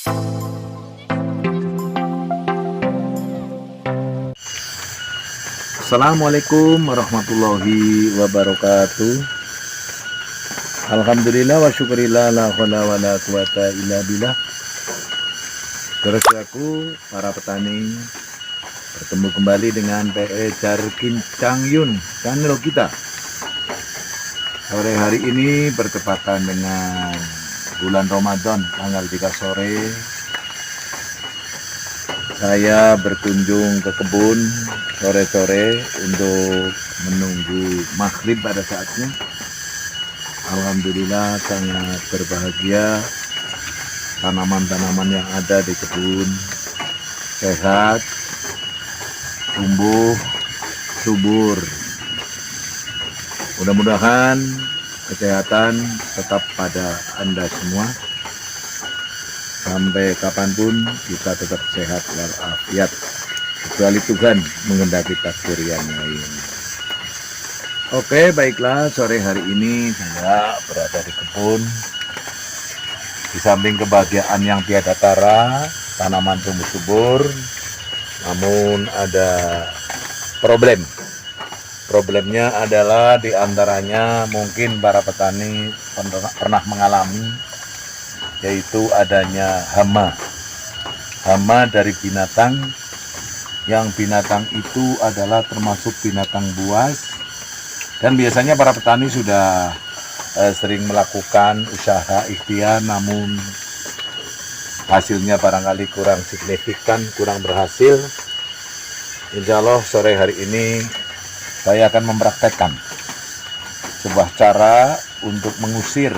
Assalamualaikum warahmatullahi wabarakatuh. Alhamdulillah wa syukurillah la haula wa la quwata illa billah. Saudaraku para petani, bertemu kembali dengan PE Jarkin Changyun channel kita. Sore hari ini bertepatan dengan bulan Ramadan, tanggal 3 sore. Saya berkunjung ke kebun sore-sore untuk menunggu maghrib pada saatnya. Alhamdulillah sangat berbahagia, tanaman-tanaman yang ada di kebun sehat, tumbuh subur. Mudah-mudahan kesehatan tetap pada Anda semua. Sampai kapanpun kita tetap sehat walafiat, kecuali Tuhan menghendaki takdir yang lain. Oke, baiklah, sore hari ini saya berada di kebun. Di samping kebahagiaan yang tiada tara, tanaman tumbuh subur, namun ada problem. Problemnya adalah diantaranya mungkin para petani pernah mengalami, yaitu adanya hama dari binatang, yang binatang itu adalah termasuk binatang buas. Dan biasanya para petani sudah sering melakukan usaha ikhtiar, namun hasilnya barangkali kurang signifikan, kurang berhasil. Insya Allah sore hari ini saya akan mempraktekkan sebuah cara untuk mengusir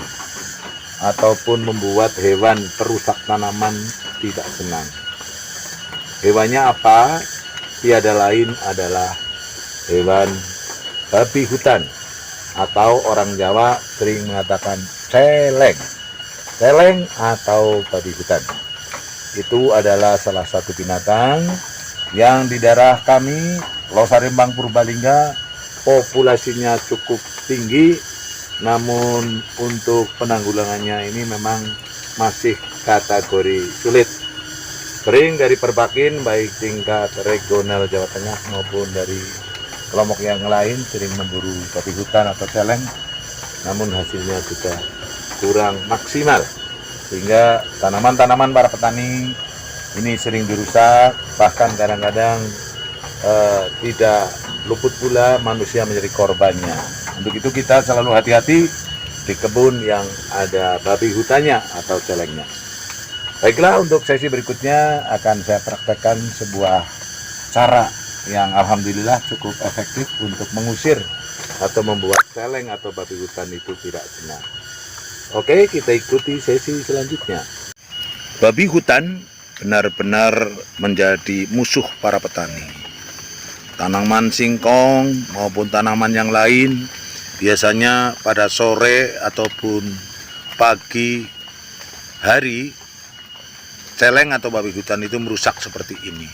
ataupun membuat hewan perusak tanaman tidak senang. Hewannya apa? Tiada lain adalah hewan babi hutan, atau orang Jawa sering mengatakan celeng. Celeng atau babi hutan itu adalah salah satu binatang yang di daerah kami, Losarembang Purbalingga, populasinya cukup tinggi. Namun untuk penanggulangannya ini memang masih kategori sulit. Sering dari perbakin, baik tingkat regional Jawa Tengah maupun dari kelompok yang lain, sering memburu babi hutan atau celeng, namun hasilnya juga kurang maksimal, sehingga tanaman-tanaman para petani ini sering dirusak. Bahkan kadang-kadang tidak luput pula manusia menjadi korbannya. Untuk itu kita selalu hati-hati di kebun yang ada babi hutannya atau celengnya. Baiklah, untuk sesi berikutnya akan saya praktekkan sebuah cara yang alhamdulillah cukup efektif untuk mengusir atau membuat celeng atau babi hutan itu tidak senang. Oke, kita ikuti sesi selanjutnya. Babi hutan benar-benar menjadi musuh para petani. Tanaman singkong maupun tanaman yang lain biasanya pada sore ataupun pagi hari, celeng atau babi hutan itu merusak seperti ini.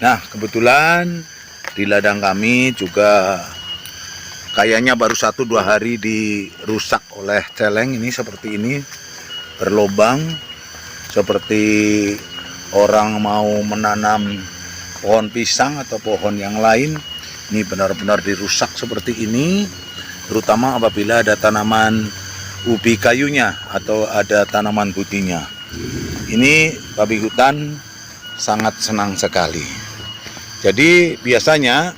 Nah, kebetulan di ladang kami juga kayaknya baru 1-2 hari dirusak oleh celeng ini, seperti ini, berlobang seperti orang mau menanam pohon pisang atau pohon yang lain. Ini benar-benar dirusak seperti ini, terutama apabila ada tanaman ubi kayunya atau ada tanaman putihnya. Ini babi hutan sangat senang sekali. Jadi biasanya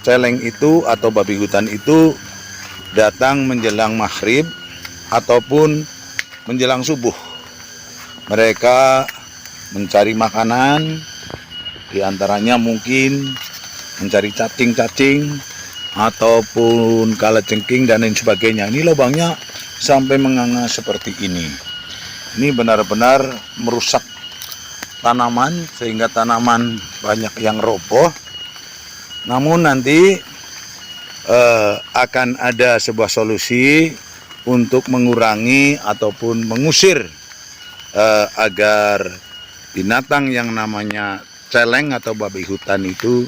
celeng itu atau babi hutan itu datang menjelang maghrib ataupun menjelang subuh. Mereka mencari makanan, diantaranya mungkin mencari cacing-cacing ataupun kalajengking dan lain sebagainya. Ini lubangnya sampai menganga seperti ini. Ini benar-benar merusak tanaman sehingga tanaman banyak yang roboh. Namun nanti akan ada sebuah solusi untuk mengurangi ataupun mengusir agar binatang yang namanya celeng atau babi hutan itu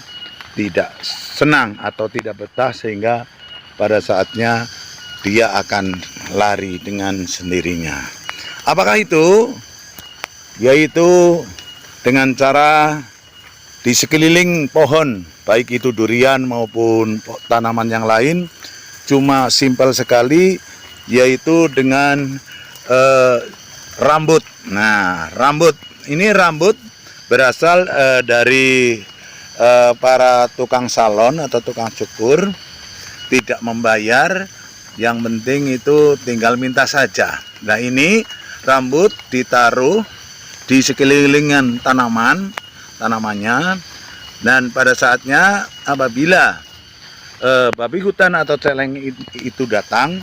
tidak senang atau tidak betah, sehingga pada saatnya dia akan lari dengan sendirinya. Apakah itu? yaitu dengan cara di sekeliling pohon, baik itu durian maupun tanaman yang lain, cuma simpel sekali, yaitu dengan rambut. Nah, rambut berasal dari para tukang salon atau tukang cukur, tidak membayar, yang penting itu tinggal minta saja. Nah, ini rambut ditaruh di sekelilingan tanamannya, dan pada saatnya apabila babi hutan atau celeng itu datang,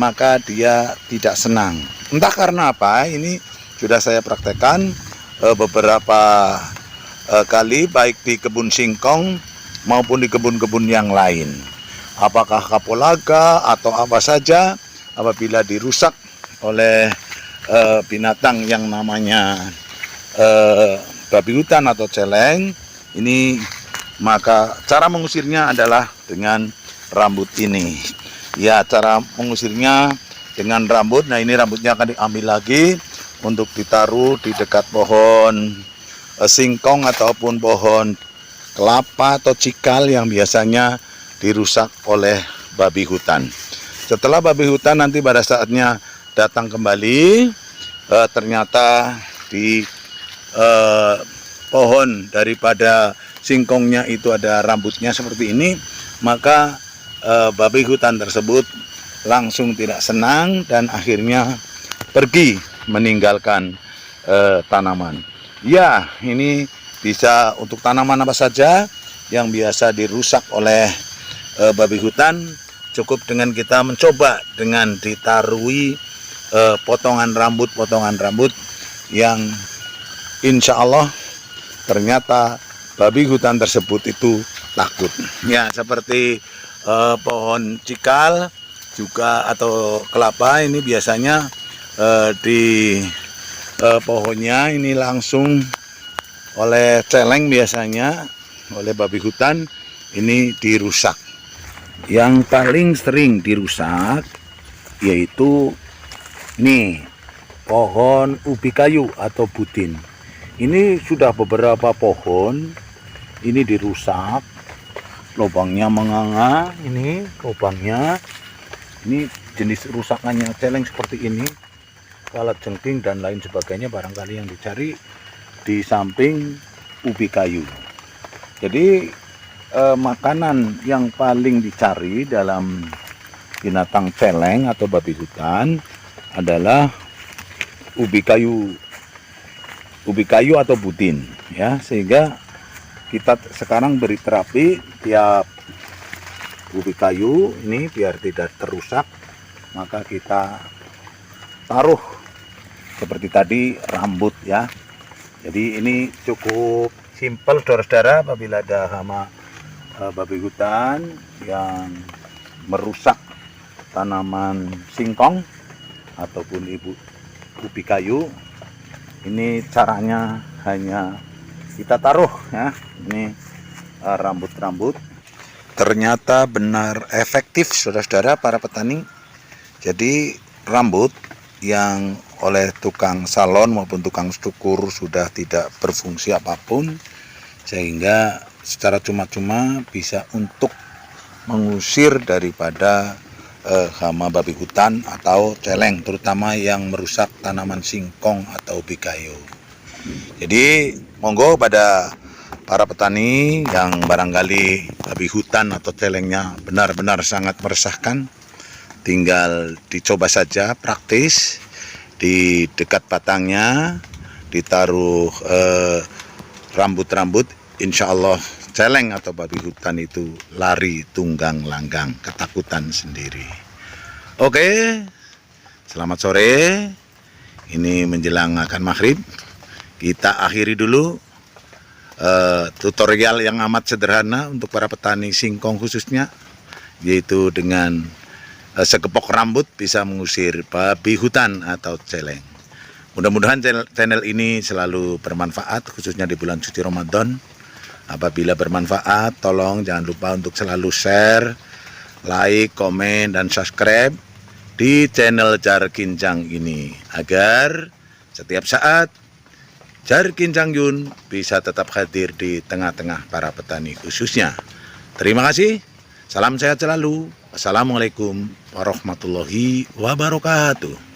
maka dia tidak senang. Entah karena apa, ini sudah saya praktekkan beberapa kali, baik di kebun singkong maupun di kebun-kebun yang lain. Apakah kapulaga atau apa saja, apabila dirusak oleh binatang yang namanya babi hutan atau celeng ini, maka cara mengusirnya adalah dengan rambut ini. Ya, cara mengusirnya dengan rambut. Nah, ini rambutnya akan diambil lagi untuk ditaruh di dekat pohon singkong ataupun pohon kelapa atau cikal yang biasanya dirusak oleh babi hutan. Setelah babi hutan nanti pada saatnya datang kembali, ternyata di pohon daripada singkongnya itu ada rambutnya seperti ini, maka babi hutan tersebut langsung tidak senang dan akhirnya pergi meninggalkan tanaman. Ya, ini bisa untuk tanaman apa saja yang biasa dirusak oleh babi hutan. Cukup dengan kita mencoba dengan ditaruhi potongan rambut yang insya Allah ternyata babi hutan tersebut itu takut. Ya, seperti pohon cikal juga atau kelapa, ini biasanya di pohonnya ini langsung oleh celeng, biasanya oleh babi hutan ini dirusak. Yang paling sering dirusak yaitu nih pohon ubi kayu atau butin. Ini sudah beberapa pohon ini dirusak, lubangnya menganga, ini lubangnya. Ini jenis rusakannya celeng seperti ini, kalat jengking dan lain sebagainya barangkali yang dicari di samping ubi kayu. Jadi makanan yang paling dicari dalam binatang celeng atau babi hutan adalah ubi kayu atau butin, ya. Sehingga kita sekarang beri terapi tiap ubi kayu ini biar tidak terusak, maka kita taruh seperti tadi rambut, ya. Jadi ini cukup simpel, saudara-saudara. Apabila ada hama babi hutan yang merusak tanaman singkong ataupun ubi kayu, ini caranya hanya kita taruh, ya, ini rambut-rambut. Ternyata benar efektif, saudara-saudara para petani. Jadi rambut yang oleh tukang salon maupun tukang cukur sudah tidak berfungsi apapun, sehingga secara cuma-cuma bisa untuk mengusir daripada hama babi hutan atau celeng, terutama yang merusak tanaman singkong atau ubi kayu. Jadi monggo pada para petani yang barangkali babi hutan atau celengnya benar-benar sangat meresahkan, tinggal dicoba saja praktis. Di dekat batangnya ditaruh rambut-rambut, insya Allah celeng atau babi hutan itu lari tunggang langgang, ketakutan sendiri. Oke, selamat sore. Ini menjelang akan maghrib. Kita akhiri dulu tutorial yang amat sederhana untuk para petani singkong khususnya, yaitu dengan sekepok rambut bisa mengusir babi hutan atau celeng. Mudah-mudahan channel ini selalu bermanfaat, khususnya di bulan suci Ramadan. Apabila bermanfaat, tolong jangan lupa untuk selalu share, like, komen, dan subscribe di channel Jar Kinjang ini, agar setiap saat Jair Kim Sang Yun bisa tetap hadir di tengah-tengah para petani khususnya. Terima kasih, salam sehat selalu. Wassalamualaikum warahmatullahi wabarakatuh.